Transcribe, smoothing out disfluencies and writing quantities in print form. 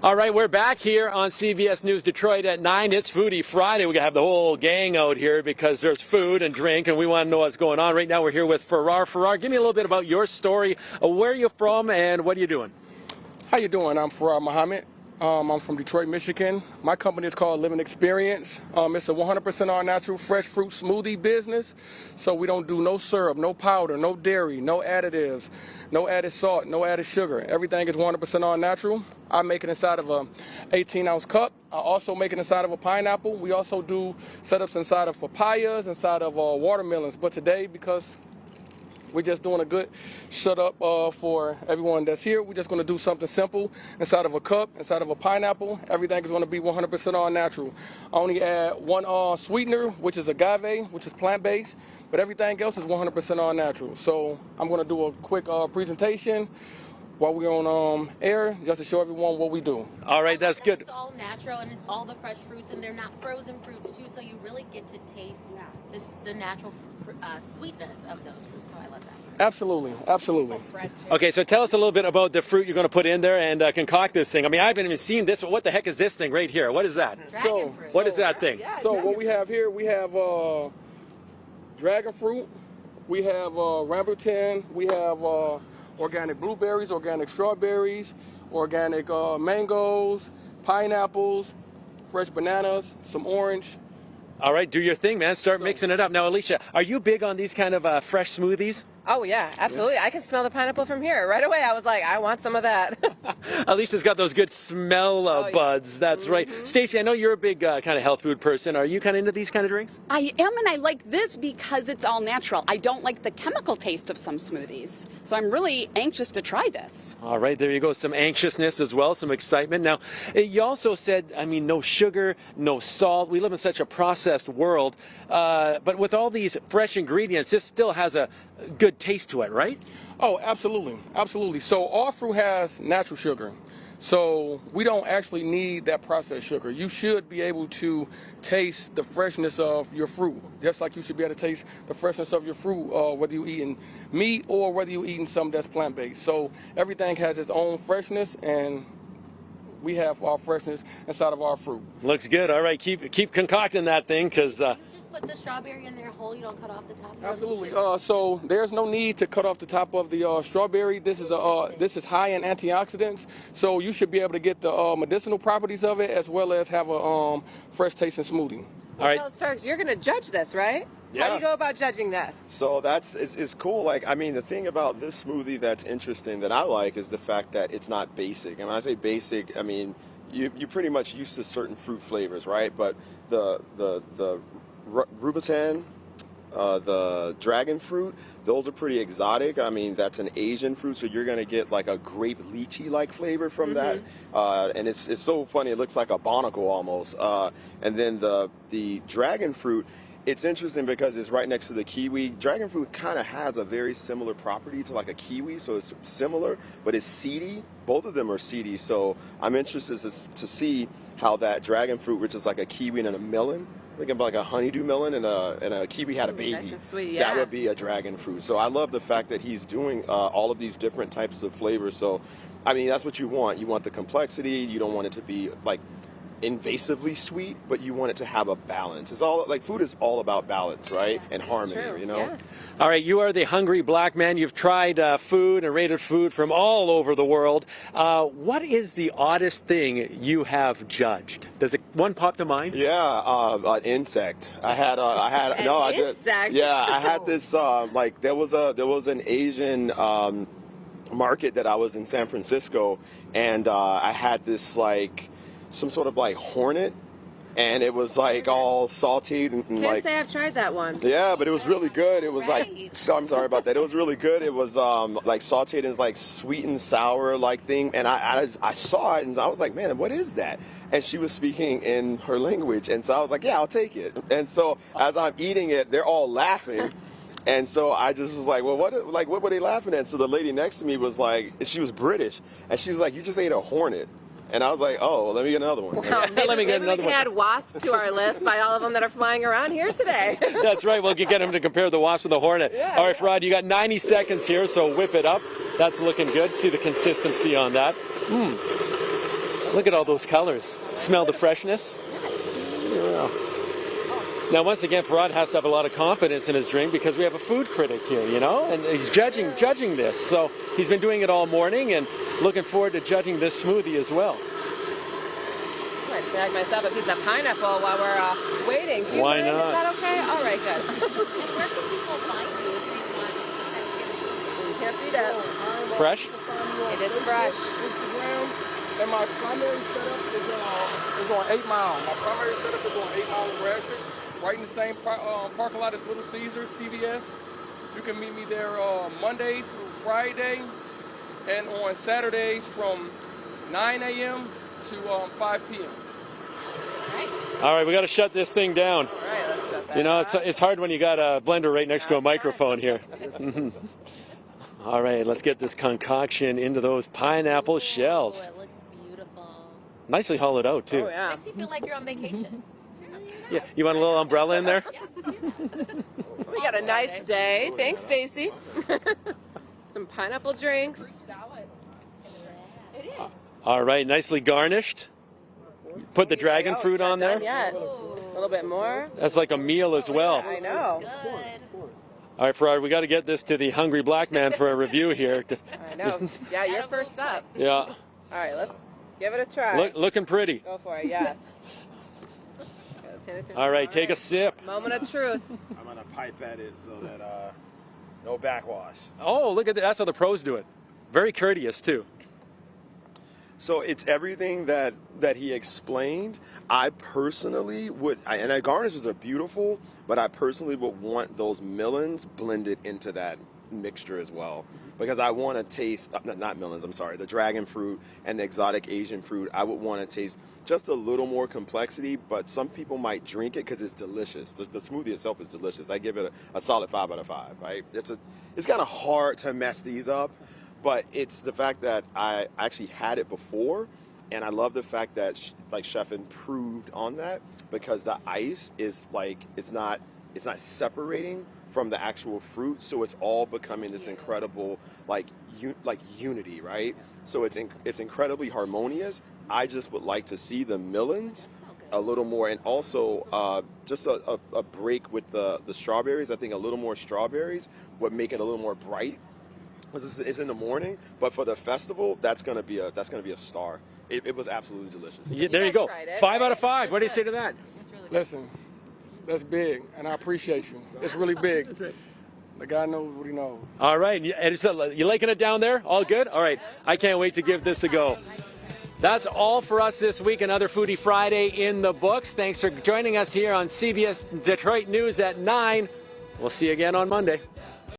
All right, we're back here on CBS News Detroit at 9. It's Foodie Friday. We're going to have the whole gang out here because there's food and drink, and we want to know what's going on. Right now, we're here with Farrar. Farrar, give me a little bit about your story. Where are you from, and what are you doing? How you doing? I'm Farrar Muhammad. I'm from Detroit, Michigan. My company is called Living Experience. It's a 100% all-natural fresh fruit smoothie business. So we don't do no syrup, no powder, no dairy, no additives, no added salt, no added sugar. Everything is 100% all-natural. I make it inside of a 18-ounce cup. I also make it inside of a pineapple. We also do setups inside of papayas, inside of watermelons. But today, because we're just doing a good shut up for everyone that's here, we're just going to do something simple inside of a cup, inside of a pineapple. Everything is going to be 100% all natural. I only add one sweetener, which is agave, which is plant-based, but everything else is 100% all natural. So I'm going to do a quick presentation while we're on air, just to show everyone what we do. All right, that's good. It's all natural and it's all the fresh fruits, and they're not frozen fruits too, so you really get to taste the natural sweetness of those fruits. So I love that. Absolutely, absolutely. Okay, so tell us a little bit about the fruit you're going to put in there and concoct this thing. I mean, I haven't even seen this. What the heck is this thing right here? What is that? Dragon fruit. What is that thing? Yeah, so what we have here, we have dragon fruit, we have rambutan, we have organic blueberries, organic strawberries, organic mangoes, pineapples, fresh bananas, some orange. All right, do your thing, man. Start mixing it up. Now, Alicia, are you big on these kind of fresh smoothies? Oh, yeah, absolutely. I can smell the pineapple from here. Right away, I was like, I want some of that. Alicia's got those good smell buds. That's right. Stacy, I know you're a big kind of health food person. Are you kind of into these kind of drinks? I am, and I like this because it's all natural. I don't like the chemical taste of some smoothies, so I'm really anxious to try this. All right, there you go. Some anxiousness as well, some excitement. Now, you also said, I mean, no sugar, no salt. We live in such a processed world, but with all these fresh ingredients, this still has a good taste to it, right? Oh, absolutely, absolutely. So all fruit has natural sugar. So we don't actually need that processed sugar. You should be able to taste the freshness of your fruit, just like you should be able to taste the freshness of your fruit, whether you're eating meat or whether you're eating something that's plant-based. So everything has its own freshness, and we have our freshness inside of our fruit. Looks good. All right, keep concocting that thing, because Put the strawberry in there whole. You don't cut off the top. Absolutely. So there's no need to cut off the top of the strawberry. This is high in antioxidants, so you should be able to get the medicinal properties of it, as well as have a fresh tasting smoothie. All right. So, Serge, you're going to judge this, right? Yeah. How do you go about judging this? So it's cool. Like, I mean, the thing about this smoothie that's interesting that I like is the fact that it's not basic. And when I say basic, I mean you're pretty much used to certain fruit flavors, right? But the rambutan, the dragon fruit, those are pretty exotic. I mean, that's an Asian fruit, so you're gonna get like a grape lychee-like flavor from that, and it's so funny. It looks like a barnacle almost. And then the dragon fruit, it's interesting because it's right next to the kiwi. Dragon fruit kind of has a very similar property to like a kiwi, so it's similar, but it's seedy. Both of them are seedy, so I'm interested to see how that dragon fruit, which is like a kiwi and a melon, thinking about like a honeydew melon and a kiwi had a baby. Nice and sweet, yeah. That would be a dragon fruit. So I love the fact that he's doing all of these different types of flavors. So, I mean, that's what you want. You want the complexity. You don't want it to be like invasively sweet, but you want it to have a balance. It's all like food is all about balance, right? And harmony, true. you know? Yes. All right, you are the hungry black man. You've tried food and rated food from all over the world. What is the oddest thing you have judged? Does one pop to mind? Yeah, an insect. I had insect? Yeah, I had this like there was an Asian market that I was in San Francisco, and I had this like some sort of like hornet, and it was like all salted and Can't like. say I've tried that one. Yeah, but it was really good. It was Right. like, so I'm sorry about that. It was really good. It was like sauteed and like sweet and sour like thing. And I saw it and I was like, man, what is that? And she was speaking in her language. And so I was like, yeah, I'll take it. And so as I'm eating it, they're all laughing. And so I just was like, well, what were they laughing at? So the lady next to me was like, she was British. And she was like, you just ate a hornet. And I was like, oh, well, let me get another one. Well, Let me get another we can one. add wasp to our list by all of them that are flying around here today. That's right. We'll get him to compare the wasp with the hornet. Yeah, All right, Farad, you got 90 seconds here, so whip it up. That's looking good. See the consistency on that. Look at all those colors. Smell the freshness. Yeah. Now, once again, Farad has to have a lot of confidence in his drink because we have a food critic here, you know, and he's judging this. So he's been doing it all morning and looking forward to judging this smoothie as well. I might snag myself a piece of pineapple while we're waiting. Why not? Is that okay? All right, good. And where can people find you if they want to check get a smoothie? You can't beat it. Fresh? It is fresh. Instagram, and my primary setup is on 8 Mile. My primary setup is on 8 Mile in Bradford, right in the same parking lot as Little Caesars, CBS. You can meet me there Monday through Friday, and on Saturdays from 9 a.m. to 5 p.m. All right, we got to shut this thing down. All right, let's shut that You know, down. it's hard when you got a blender right next to a microphone here. All right, let's get this concoction into those pineapple shells. Oh, it looks beautiful. Nicely hollowed out, too. Oh, yeah. Makes you feel like you're on vacation. Yeah, you want a little umbrella in there? Yeah, do that. We got a nice day. Thanks, Stacy. Some pineapple drinks. It is. All right, nicely garnished. Put the dragon fruit on there. Yeah, a little bit more. That's like a meal as well. I know. Good. All right, Farad, we got to get this to the hungry black man for a review here. I know. Yeah, you're first up. Yeah, All right, let's give it a try. looking pretty. Go for it, yes. Okay, let's hand it to him. All right, take a sip. Moment of truth. I'm gonna pipette it so that no backwash. Oh, look at that. That's how the pros do it. Very courteous, too. So it's everything that he explained. I personally would, and the garnishes are beautiful, but I personally would want those melons blended into that mixture as well, because I want to taste, not melons, I'm sorry, the dragon fruit and the exotic Asian fruit. I would want to taste just a little more complexity, but some people might drink it because it's delicious. The smoothie itself is delicious. I give it a solid 5 out of 5, right? It's kind of hard to mess these up. But it's the fact that I actually had it before, and I love the fact that Chef improved on that, because the ice is it's not separating from the actual fruit, so it's all becoming this incredible unity, right? So it's incredibly harmonious. I just would like to see the melons a little more, and also just a break with the strawberries. I think a little more strawberries would make it a little more bright. It's in the morning, but for the festival, that's gonna be a star. It was absolutely delicious. Yeah, there you go. tried it, 5 out of right? 5. What do you That's say good. to that? That's really good. Listen, that's big, and I appreciate you. It's really big. The guy knows what he knows. All right, you liking it down there? All good? All right, I can't wait to give this a go. That's all for us this week. Another Foodie Friday in the books. Thanks for joining us here on CBS Detroit News at 9. We'll see you again on Monday.